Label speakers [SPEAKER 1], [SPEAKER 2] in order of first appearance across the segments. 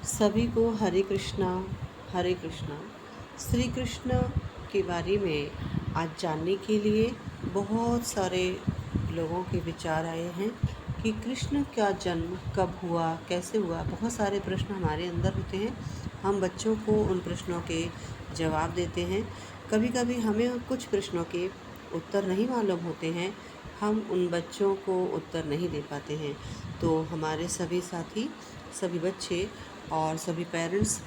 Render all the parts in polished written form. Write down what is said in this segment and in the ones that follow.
[SPEAKER 1] सभी को हरे कृष्णा। हरे कृष्णा। श्री कृष्ण के बारे में आज जानने के लिए बहुत सारे लोगों के विचार आए हैं कि कृष्ण का जन्म कब हुआ, कैसे हुआ। बहुत सारे प्रश्न हमारे अंदर होते हैं। हम बच्चों को उन प्रश्नों के जवाब देते हैं। कभी कभी हमें कुछ प्रश्नों के उत्तर नहीं मालूम होते हैं, हम उन बच्चों को उत्तर नहीं दे पाते हैं। तो हमारे सभी साथी, सभी बच्चे और सभी पेरेंट्स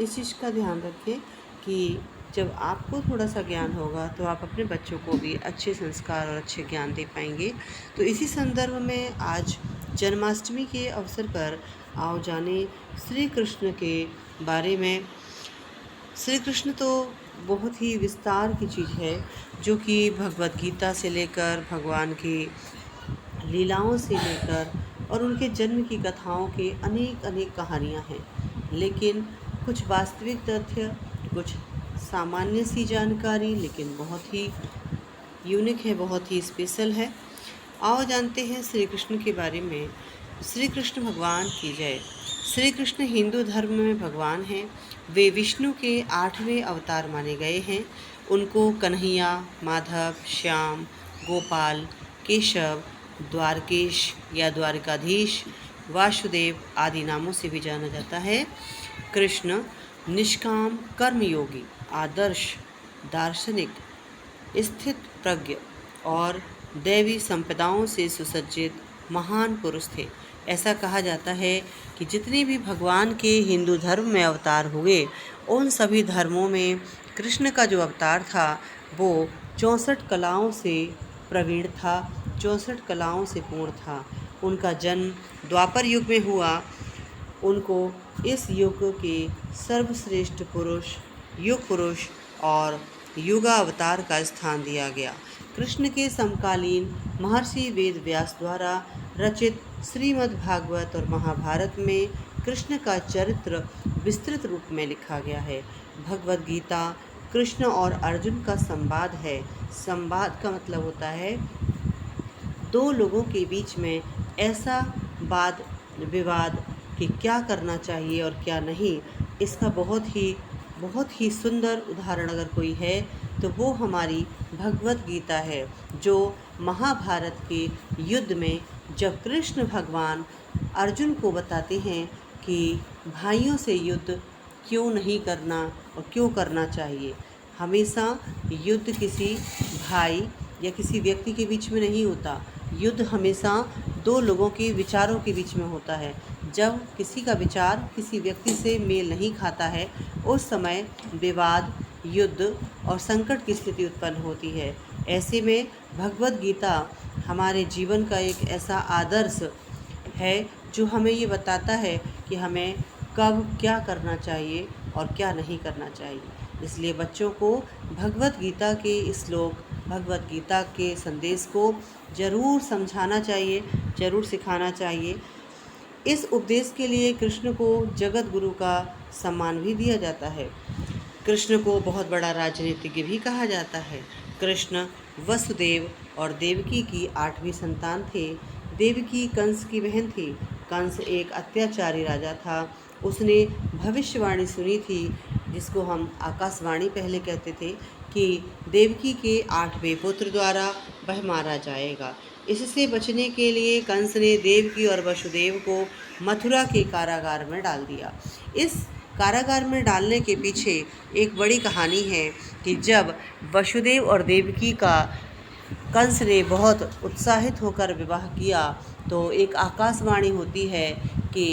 [SPEAKER 1] इस चीज़ का ध्यान रखें कि जब आपको थोड़ा सा ज्ञान होगा तो आप अपने बच्चों को भी अच्छे संस्कार और अच्छे ज्ञान दे पाएंगे। तो इसी संदर्भ में आज जन्माष्टमी के अवसर पर आओ जाने श्री कृष्ण के बारे में। श्री कृष्ण तो बहुत ही विस्तार की चीज़ है, जो कि भगवत गीता से लेकर भगवान की लीलाओं से लेकर और उनके जन्म की कथाओं के अनेक अनेक कहानियाँ हैं। लेकिन कुछ वास्तविक तथ्य, कुछ सामान्य सी जानकारी, लेकिन बहुत ही यूनिक है, बहुत ही स्पेशल है। आओ जानते हैं श्री कृष्ण के बारे में। श्री कृष्ण भगवान की जय। श्री कृष्ण हिंदू धर्म में भगवान हैं। वे विष्णु के 8वें अवतार माने गए हैं। उनको कन्हैया, माधव, श्याम, गोपाल, केशव, द्वारकेश या द्वारकाधीश, वासुदेव आदि नामों से भी जाना जाता है। कृष्ण निष्काम कर्मयोगी, आदर्श, दार्शनिक, स्थित प्रज्ञ और दैवी संपदाओं से सुसज्जित महान पुरुष थे। ऐसा कहा जाता है कि जितने भी भगवान के हिंदू धर्म में अवतार हुए, उन सभी धर्मों में कृष्ण का जो अवतार था वो 64 कलाओं से प्रवीण था, 64 कलाओं से पूर्ण था। उनका जन्म द्वापर युग में हुआ। उनको इस युग के सर्वश्रेष्ठ पुरुष, युग पुरुष और युगावतार का स्थान दिया गया। कृष्ण के समकालीन महर्षि वेद व्यास द्वारा रचित श्रीमद् भागवत और महाभारत में कृष्ण का चरित्र विस्तृत रूप में लिखा गया है। भगवत गीता कृष्ण और अर्जुन का संवाद है। संवाद का मतलब होता है दो लोगों के बीच में ऐसा वाद विवाद कि क्या करना चाहिए और क्या नहीं। इसका बहुत ही सुंदर उदाहरण अगर कोई है तो वो हमारी भगवत गीता है, जो महाभारत के युद्ध में जब कृष्ण भगवान अर्जुन को बताते हैं कि भाइयों से युद्ध क्यों नहीं करना और क्यों करना चाहिए। हमेशा युद्ध किसी भाई या किसी व्यक्ति के बीच में नहीं होता। युद्ध हमेशा दो लोगों के विचारों के बीच में होता है। जब किसी का विचार किसी व्यक्ति से मेल नहीं खाता है, उस समय विवाद, युद्ध और संकट की स्थिति उत्पन्न होती है। ऐसे में भगवत गीता हमारे जीवन का एक ऐसा आदर्श है जो हमें ये बताता है कि हमें कब क्या करना चाहिए और क्या नहीं करना चाहिए। इसलिए बच्चों को भगवत गीता के श्लोक, भगवत गीता के संदेश को ज़रूर समझाना चाहिए, ज़रूर सिखाना चाहिए। इस उपदेश के लिए कृष्ण को जगत गुरु का सम्मान भी दिया जाता है। कृष्ण को बहुत बड़ा राजनीतिज्ञ भी कहा जाता है। कृष्ण वसुदेव और देवकी की 8वीं संतान थे। देवकी कंस की बहन थी। कंस एक अत्याचारी राजा था। उसने भविष्यवाणी सुनी थी, जिसको हम आकाशवाणी पहले कहते थे, कि देवकी के 8वें पुत्र द्वारा वह मारा जाएगा। इससे बचने के लिए कंस ने देवकी और वसुदेव को मथुरा के कारागार में डाल दिया। इस कारागार में डालने के पीछे एक बड़ी कहानी है कि जब वसुदेव और देवकी का कंस ने बहुत उत्साहित होकर विवाह किया तो एक आकाशवाणी होती है कि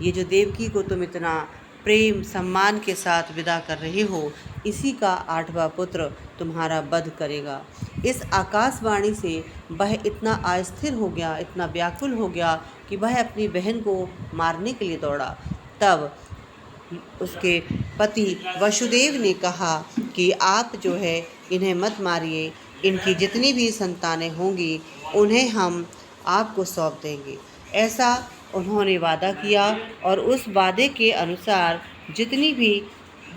[SPEAKER 1] ये जो देवकी को तुम इतना प्रेम सम्मान के साथ विदा कर रहे हो, इसी का 8वां पुत्र तुम्हारा वध करेगा। इस आकाशवाणी से वह इतना अस्थिर हो गया, इतना व्याकुल हो गया कि वह अपनी बहन को मारने के लिए दौड़ा। तब उसके पति वसुदेव ने कहा कि आप जो है इन्हें मत मारिए, इनकी जितनी भी संतानें होंगी उन्हें हम आपको सौंप देंगे। ऐसा उन्होंने वादा किया और उस वादे के अनुसार जितनी भी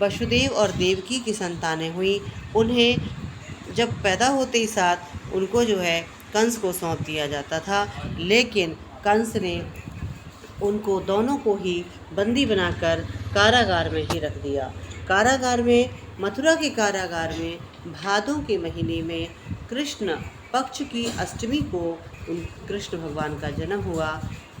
[SPEAKER 1] वसुदेव और देवकी की संतानें हुई, उन्हें जब पैदा होते ही साथ उनको जो है कंस को सौंप दिया जाता था। लेकिन कंस ने उनको दोनों को ही बंदी बनाकर कारागार में ही रख दिया। कारागार में, मथुरा के कारागार में भादों के महीने में कृष्ण पक्ष की अष्टमी को कृष्ण भगवान का जन्म हुआ।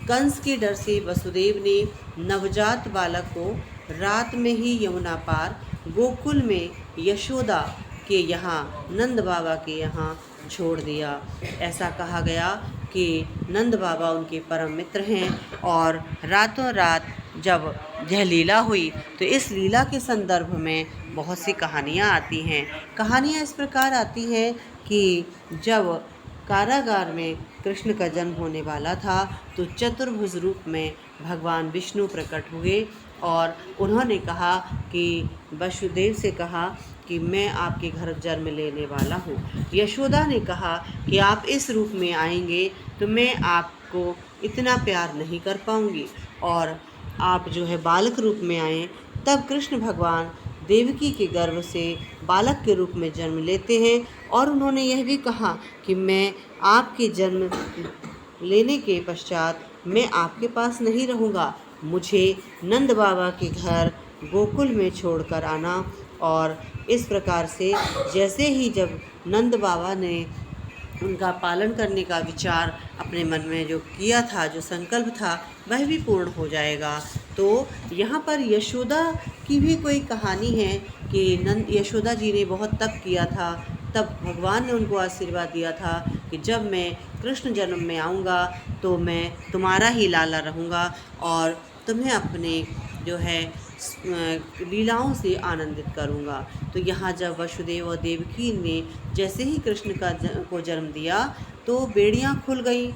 [SPEAKER 1] कंस के डर से वसुदेव ने नवजात बालक को रात में ही यमुना पार गोकुल में यशोदा के यहाँ, नंद बाबा के यहाँ छोड़ दिया। ऐसा कहा गया कि नंद बाबा उनके परम मित्र हैं और रातों रात जब यह लीला हुई तो इस लीला के संदर्भ में बहुत सी कहानियाँ आती हैं। कहानियाँ इस प्रकार आती हैं कि जब कारागार में कृष्ण का जन्म होने वाला था तो चतुर्भुज रूप में भगवान विष्णु प्रकट हुए और उन्होंने कहा कि वसुदेव से कहा कि मैं आपके घर जन्म लेने वाला हूँ। यशोदा ने कहा कि आप इस रूप में आएंगे तो मैं आपको इतना प्यार नहीं कर पाऊँगी और आप जो है बालक रूप में आएँ। तब कृष्ण भगवान देवकी के गर्भ से बालक के रूप में जन्म लेते हैं और उन्होंने यह भी कहा कि मैं आपके जन्म लेने के पश्चात मैं आपके पास नहीं रहूँगा, मुझे नंद बाबा के घर गोकुल में छोड़कर आना। और इस प्रकार से जैसे ही जब नंद बाबा ने उनका पालन करने का विचार अपने मन में जो किया था, जो संकल्प था, वह भी पूर्ण हो जाएगा। तो यहाँ पर यशोदा की भी कोई कहानी है कि यशोदा जी ने बहुत तप किया था, तब भगवान ने उनको आशीर्वाद दिया था कि जब मैं कृष्ण जन्म में आऊँगा तो मैं तुम्हारा ही लाला रहूँगा और तुम्हें अपने जो है लीलाओं से आनंदित करूँगा। तो यहाँ जब वसुदेव और देवकी ने जैसे ही कृष्ण को जन्म दिया तो बेड़ियाँ खुल गई,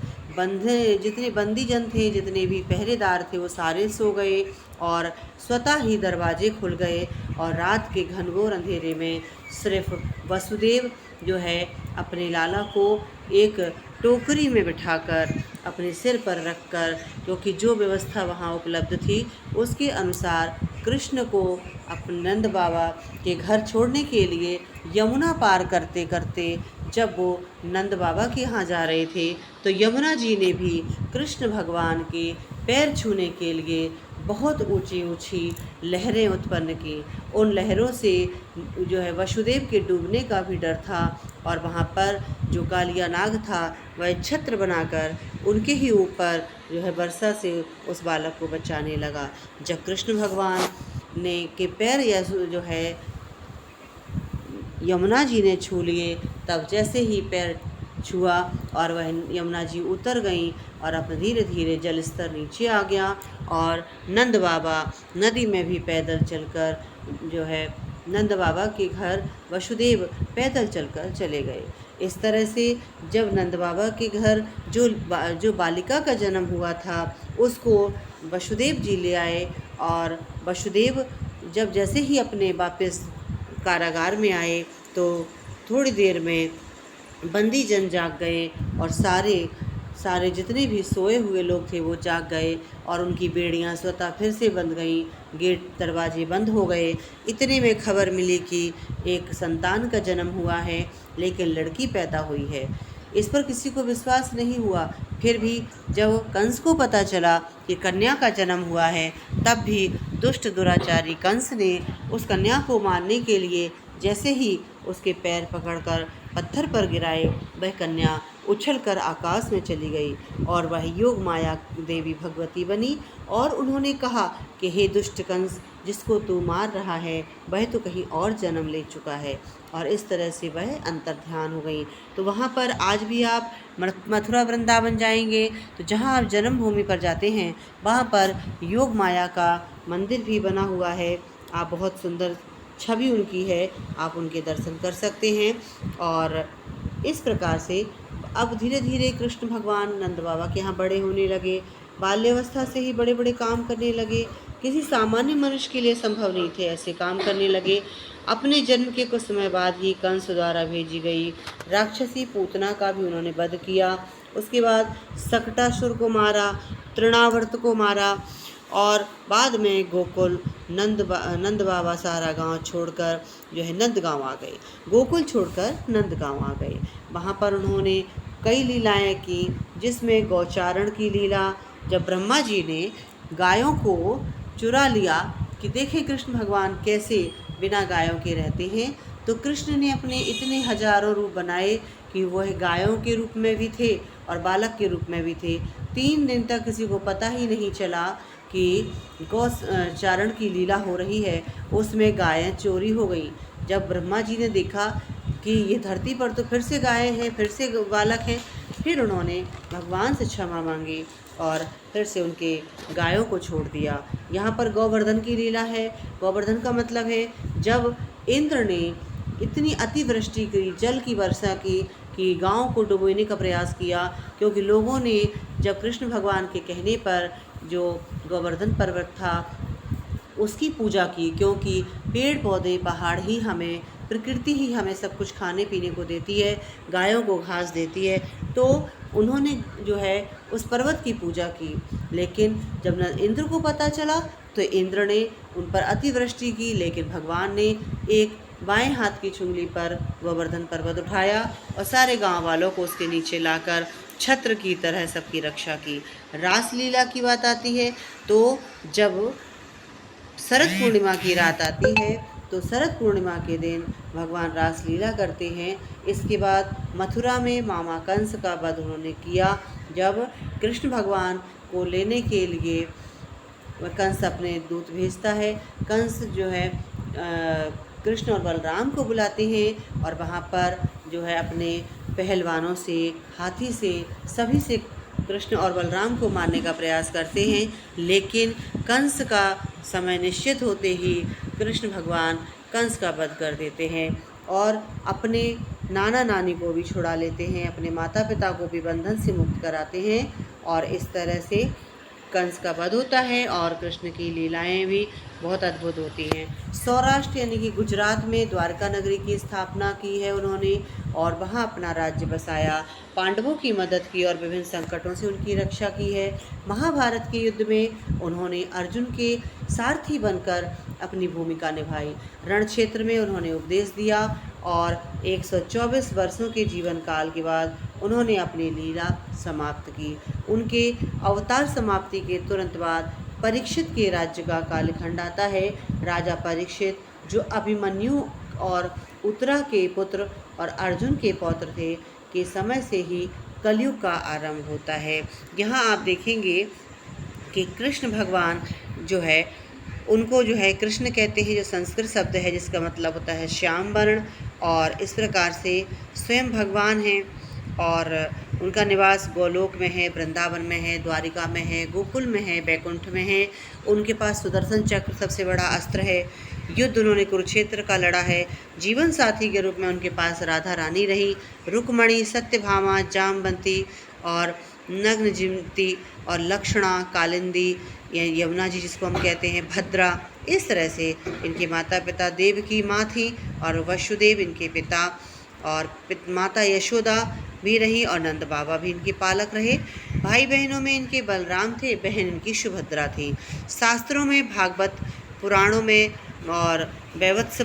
[SPEAKER 1] जितने बंदी जन थे, जितने भी पहरेदार थे, वो सारे सो गए और स्वतः ही दरवाजे खुल गए और रात के घनघोर अंधेरे में सिर्फ वसुदेव जो है अपने लाला को एक टोकरी में बिठाकर अपने सिर पर रखकर, क्योंकि जो व्यवस्था वहाँ उपलब्ध थी उसके अनुसार कृष्ण को अपने नंद बाबा के घर छोड़ने के लिए यमुना पार करते करते जब वो नंद बाबा के यहाँ जा रहे थे तो यमुना जी ने भी कृष्ण भगवान के पैर छूने के लिए बहुत ऊंची ऊंची लहरें उत्पन्न की। उन लहरों से जो है वसुदेव के डूबने का भी डर था और वहाँ पर जो कालिया नाग था वह छत्र बनाकर उनके ही ऊपर जो है वर्षा से उस बालक को बचाने लगा। जब कृष्ण भगवान ने के पैर या जो है यमुना जी ने छू लिए, तब जैसे ही पैर छुआ और वह यमुना जी उतर गईं और अब धीरे धीरे जल स्तर नीचे आ गया और नंद बाबा नदी में भी पैदल चलकर जो है नंद बाबा के घर वसुदेव पैदल चलकर चले गए। इस तरह से जब नंद बाबा के घर जो बालिका का जन्म हुआ था उसको वसुदेव जी ले आए और वसुदेव जब जैसे ही अपने वापस कारागार में आए तो थोड़ी देर में बंदी जन जाग गए और सारे जितने भी सोए हुए लोग थे वो जाग गए और उनकी बेड़ियां स्वतः फिर से बंद गईं, गेट दरवाजे बंद हो गए। इतने में खबर मिली कि एक संतान का जन्म हुआ है, लेकिन लड़की पैदा हुई है। इस पर किसी को विश्वास नहीं हुआ। फिर भी जब कंस को पता चला कि कन्या का जन्म हुआ है, तब भी दुष्ट दुराचारी कंस ने उस कन्या को मारने के लिए जैसे ही उसके पैर पकड़कर पत्थर पर गिराए, वह कन्या उछलकर आकाश में चली गई और वह योग माया देवी भगवती बनी। और उन्होंने कहा कि हे दुष्ट कंस, जिसको तू मार रहा है वह तो कहीं और जन्म ले चुका है। और इस तरह से वह अंतर्ध्यान हो गई। तो वहाँ पर आज भी आप मथुरा वृंदावन जाएंगे तो जहाँ आप जन्मभूमि पर जाते हैं वहाँ पर योग माया का मंदिर भी बना हुआ है। आप बहुत सुंदर छवि उनकी है, आप उनके दर्शन कर सकते हैं। और इस प्रकार से अब धीरे धीरे कृष्ण भगवान नंद बाबा के यहाँ बड़े होने लगे। बाल्यावस्था से ही बड़े बड़े काम करने लगे, किसी सामान्य मनुष्य के लिए संभव नहीं थे ऐसे काम करने लगे। अपने जन्म के कुछ समय बाद ही कंस द्वारा भेजी गई राक्षसी पूतना का भी उन्होंने वध किया। उसके बाद सकटासुर को मारा, तृणावर्त को मारा और बाद में गोकुल नंद बाबा सारा गांव छोड़कर जो है नंदगांव आ गए। गोकुल छोड़कर नंदगांव आ गए। वहाँ पर उन्होंने कई लीलाएं की, जिसमें गौचारण की लीला, जब ब्रह्मा जी ने गायों को चुरा लिया कि देखें कृष्ण भगवान कैसे बिना गायों के रहते हैं, तो कृष्ण ने अपने इतने हजारों रूप बनाए कि वह गायों के रूप में भी थे और बालक के रूप में भी थे। 3 दिन तक किसी को पता ही नहीं चला कि गौ चारण की लीला हो रही है, उसमें गायें चोरी हो गई। जब ब्रह्मा जी ने देखा कि ये धरती पर तो फिर से गायें हैं, फिर से बालक हैं, फिर उन्होंने भगवान से क्षमा मांगी और फिर से उनके गायों को छोड़ दिया। यहाँ पर गोवर्धन की लीला है। गोवर्धन का मतलब है जब इंद्र ने इतनी अतिवृष्टि की, जल की वर्षा की कि गाँव को डुबोने का प्रयास किया, क्योंकि लोगों ने जब कृष्ण भगवान के कहने पर जो गोवर्धन पर्वत था उसकी पूजा की, क्योंकि पेड़ पौधे पहाड़ ही हमें, प्रकृति ही हमें सब कुछ खाने पीने को देती है, गायों को घास देती है, तो उन्होंने जो है उस पर्वत की पूजा की। लेकिन जब न इंद्र को पता चला तो इंद्र ने उन पर अतिवृष्टि की, लेकिन भगवान ने एक बाएं हाथ की चुंगली पर गोवर्धन पर्वत उठाया और सारे गांव वालों को उसके नीचे लाकर छत्र की तरह सबकी रक्षा की। रासलीला की बात आती है तो जब शरद पूर्णिमा की रात आती है तो शरद पूर्णिमा के दिन भगवान रासलीला करते हैं। इसके बाद मथुरा में मामा कंस का वध उन्होंने किया। जब कृष्ण भगवान को लेने के लिए कंस अपने दूत भेजता है, कंस जो है कृष्ण और बलराम को बुलाते हैं और वहाँ पर जो है अपने पहलवानों से, हाथी से, सभी से कृष्ण और बलराम को मारने का प्रयास करते हैं। लेकिन कंस का समय निश्चित होते ही कृष्ण भगवान कंस का वध कर देते हैं और अपने नाना नानी को भी छुड़ा लेते हैं, अपने माता पिता को भी बंधन से मुक्त कराते हैं और इस तरह से कंस का वध होता है और कृष्ण की लीलाएं भी बहुत अद्भुत होती हैं। सौराष्ट्र यानी कि गुजरात में द्वारका नगरी की स्थापना की है उन्होंने और वहाँ अपना राज्य बसाया, पांडवों की मदद की और विभिन्न संकटों से उनकी रक्षा की है। महाभारत के युद्ध में उन्होंने अर्जुन के सारथी बनकर अपनी भूमिका निभाई। रण क्षेत्र में उन्होंने उपदेश दिया और 124 वर्षों के जीवन काल के बाद उन्होंने अपनी लीला समाप्त की। उनके अवतार समाप्ति के तुरंत बाद परीक्षित के राज्य का कालखंड आता है। राजा परीक्षित जो अभिमन्यु और उत्तरा के पुत्र और अर्जुन के पौत्र थे के समय से ही कलयुग का आरंभ होता है। यहाँ आप देखेंगे कि कृष्ण भगवान जो है उनको जो है कृष्ण कहते हैं, जो संस्कृत शब्द है जिसका मतलब होता है श्याम वर्ण, और इस प्रकार से स्वयं भगवान हैं और उनका निवास गोलोक में है, वृंदावन में है, द्वारिका में है, गोकुल में है, बैकुंठ में है। उनके पास सुदर्शन चक्र सबसे बड़ा अस्त्र है। युद्ध उन्होंने कुरुक्षेत्र का लड़ा है। जीवन साथी के रूप में उनके पास राधा रानी रही, रुक्मणी, सत्यभामा, जामवंती और नग्नजिमती और लक्षणा, कालिंदी, यमुना जी जिसको हम कहते हैं, भद्रा। इस तरह से इनके माता पिता देवकी माँ थी और वसुदेव इनके पिता, और माता यशोदा भी रही और नंद बाबा भी इनके पालक रहे। भाई बहनों में इनके बलराम थे, बहन इनकी सुभद्रा थी। शास्त्रों में भागवत पुराणों में और वैवत्स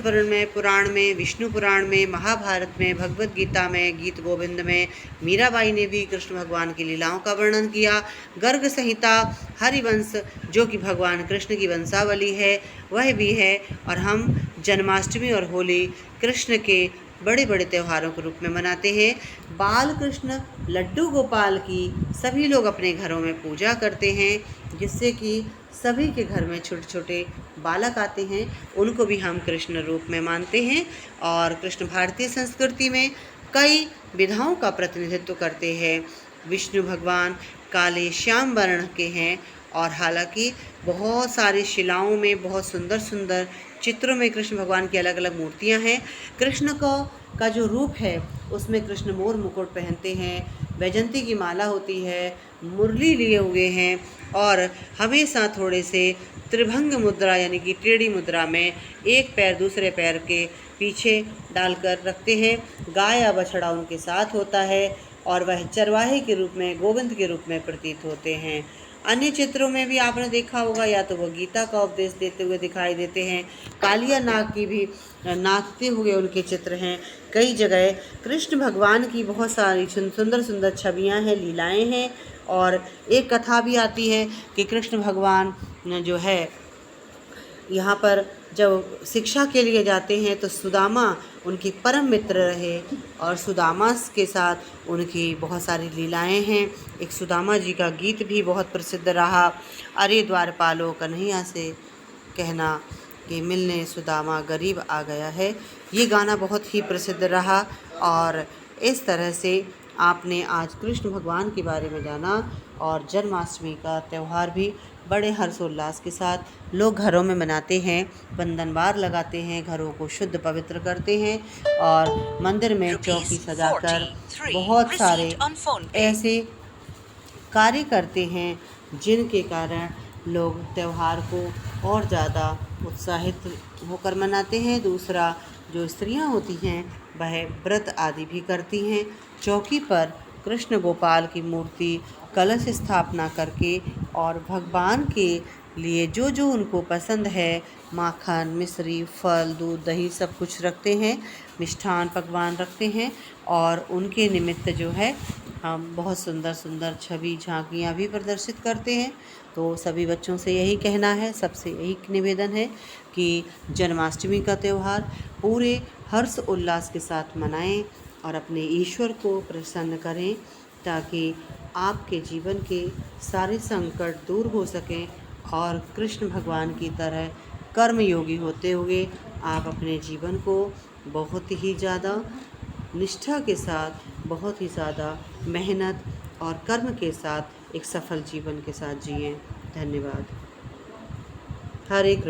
[SPEAKER 1] पुराण में, विष्णु पुराण में, महाभारत में, भगवत गीता में, गीत गोविंद में मीराबाई ने भी कृष्ण भगवान की लीलाओं का वर्णन किया। गर्ग संहिता, हरिवंश जो कि भगवान कृष्ण की वंशावली है वह भी है। और हम जन्माष्टमी और होली कृष्ण के बड़े बड़े त्योहारों के रूप में मनाते हैं। बाल कृष्ण लड्डू गोपाल की सभी लोग अपने घरों में पूजा करते हैं, जिससे कि सभी के घर में छोटे छोटे बालक आते हैं, उनको भी हम कृष्ण रूप में मानते हैं। और कृष्ण भारतीय संस्कृति में कई विधाओं का प्रतिनिधित्व करते हैं। विष्णु भगवान काले श्याम वर्ण के हैं और हालांकि बहुत सारी शिलाओं में बहुत सुंदर सुंदर चित्रों में कृष्ण भगवान की अलग अलग मूर्तियां हैं। कृष्ण का जो रूप है उसमें कृष्ण मोर मुकुट पहनते हैं, वैजंती की माला होती है, मुरली लिए हुए हैं और हमेशा थोड़े से त्रिभंग मुद्रा यानी कि टेढ़ी मुद्रा में एक पैर दूसरे पैर के पीछे डालकर रखते हैं। गाय या बछड़ा उनके साथ होता है और वह चरवाहे के रूप में, गोविंद के रूप में प्रतीत होते हैं। अन्य चित्रों में भी आपने देखा होगा, या तो वो गीता का उपदेश देते हुए दिखाई देते हैं, कालिया नाग की भी नाचते हुए उनके चित्र हैं। कई जगह कृष्ण भगवान की बहुत सारी सुंदर सुंदर छवियां हैं, लीलाएं हैं। और एक कथा भी आती है कि कृष्ण भगवान जो है यहाँ पर जब शिक्षा के लिए जाते हैं तो सुदामा उनके परम मित्र रहे, और सुदामा के साथ उनकी बहुत सारी लीलाएं हैं। एक सुदामा जी का गीत भी बहुत प्रसिद्ध रहा, अरे द्वारपालो कन्हैया से कहना कि मिलने सुदामा गरीब आ गया है। ये गाना बहुत ही प्रसिद्ध रहा। और इस तरह से आपने आज कृष्ण भगवान के बारे में जाना। और जन्माष्टमी का त्यौहार भी बड़े हर्षोल्लास के साथ लोग घरों में मनाते हैं, बंधनवार लगाते हैं, घरों को शुद्ध पवित्र करते हैं और मंदिर में चौकी सजाकर बहुत सारे ऐसे कार्य करते हैं जिनके कारण लोग त्यौहार को और ज़्यादा उत्साहित होकर मनाते हैं। दूसरा, जो स्त्रियां होती हैं वह व्रत आदि भी करती हैं। चौकी पर कृष्ण गोपाल की मूर्ति कलश स्थापना करके और भगवान के लिए जो जो उनको पसंद है, माखन, मिश्री, फल, दूध, दही सब कुछ रखते हैं, मिष्ठान पकवान रखते हैं। और उनके निमित्त जो है हम बहुत सुंदर सुंदर छवि झांकियाँ भी प्रदर्शित करते हैं। तो सभी बच्चों से यही कहना है, सबसे यही निवेदन है कि जन्माष्टमी का त्यौहार पूरे हर्ष उल्लास के साथ मनाएं और अपने ईश्वर को प्रसन्न करें, ताकि आपके जीवन के सारे संकट दूर हो सकें और कृष्ण भगवान की तरह कर्मयोगी होते हुए आप अपने जीवन को बहुत ही ज़्यादा निष्ठा के साथ, बहुत ही ज़्यादा मेहनत और कर्म के साथ एक सफल जीवन के साथ जिएं। धन्यवाद। हरे कृष्ण।